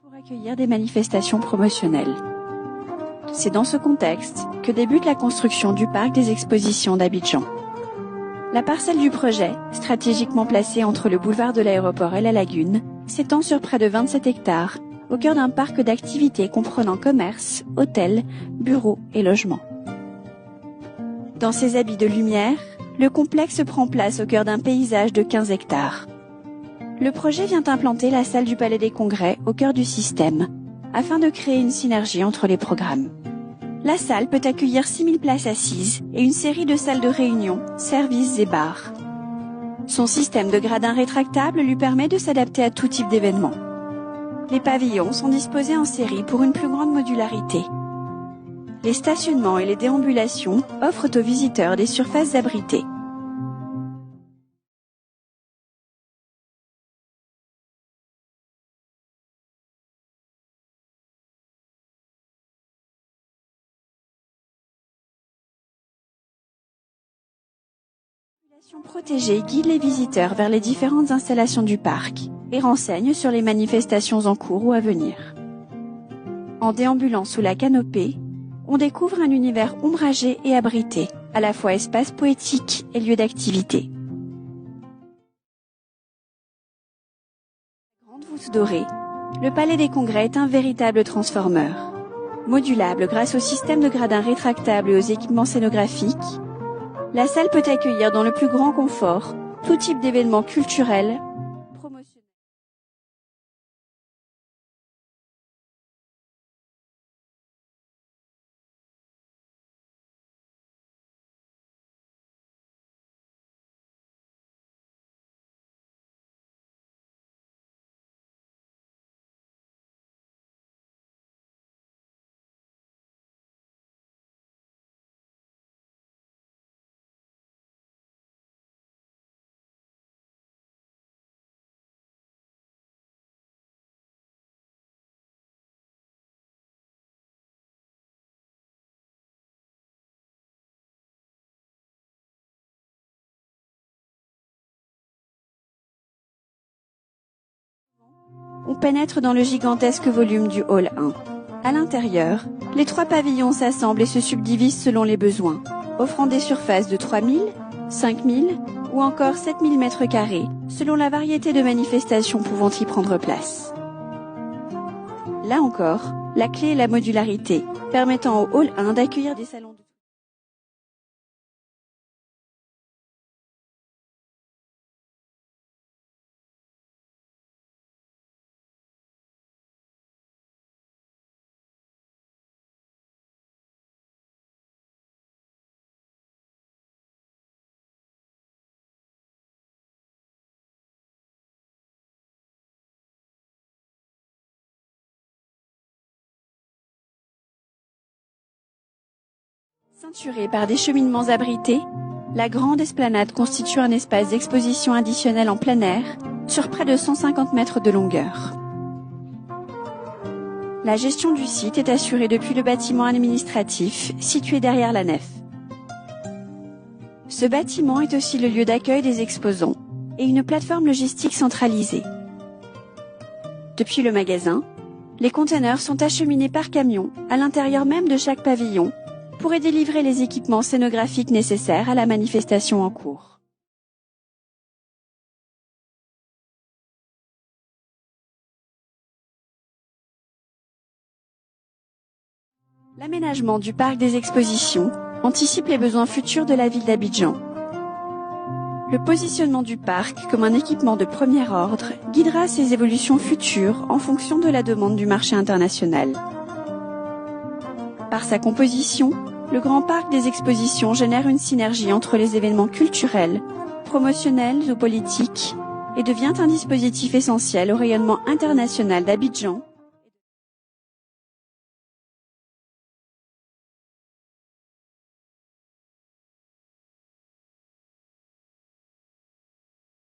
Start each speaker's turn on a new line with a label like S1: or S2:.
S1: pour accueillir des manifestations promotionnelles. C'est dans ce contexte que débute la construction du parc des expositions d'Abidjan. La parcelle du projet, stratégiquement placée entre le boulevard de l'aéroport et la lagune, s'étend sur près de 27 hectares, au cœur d'un parc d'activités comprenant commerce, hôtels, bureaux et logements. Dans ses habits de lumière, le complexe prend place au cœur d'un paysage de 15 hectares. Le projet vient implanter la salle du Palais des Congrès au cœur du système, afin de créer une synergie entre les programmes. La salle peut accueillir 6000 places assises et une série de salles de réunion, services et bars. Son système de gradins rétractables lui permet de s'adapter à tout type d'événements. Les pavillons sont disposés en série pour une plus grande modularité. Les stationnements et les déambulations offrent aux visiteurs des surfaces abritées. Protégée guide les visiteurs vers les différentes installations du parc et renseigne sur les manifestations en cours ou à venir. En déambulant sous la canopée, on découvre un univers ombragé et abrité, à la fois espace poétique et lieu d'activité. Grande voûte dorée, le Palais des Congrès est un véritable transformeur. Modulable grâce au système de gradins rétractables et aux équipements scénographiques, la salle peut accueillir dans le plus grand confort tout type d'événements culturels, promotionnels. On pénètre dans le gigantesque volume du hall 1. À l'intérieur, les 3 pavillons s'assemblent et se subdivisent selon les besoins, offrant des surfaces de 3000, 5000 ou encore 7000 m², selon la variété de manifestations pouvant y prendre place. Là encore, la clé est la modularité, permettant au hall 1 d'accueillir des salons de Ceinturée par des cheminements abrités, la grande esplanade constitue un espace d'exposition additionnel en plein air sur près de 150 mètres de longueur. La gestion du site est assurée depuis le bâtiment administratif situé derrière la nef. Ce bâtiment est aussi le lieu d'accueil des exposants et une plateforme logistique centralisée. Depuis le magasin, les conteneurs sont acheminés par camion à l'intérieur même de chaque pavillon pour y délivrer les équipements scénographiques nécessaires à la manifestation en cours. L'aménagement du parc des expositions anticipe les besoins futurs de la ville d'Abidjan. Le positionnement du parc comme un équipement de premier ordre guidera ses évolutions futures en fonction de la demande du marché international. Par sa composition, le grand parc des expositions génère une synergie entre les événements culturels, promotionnels ou politiques et devient un dispositif essentiel au rayonnement international d'Abidjan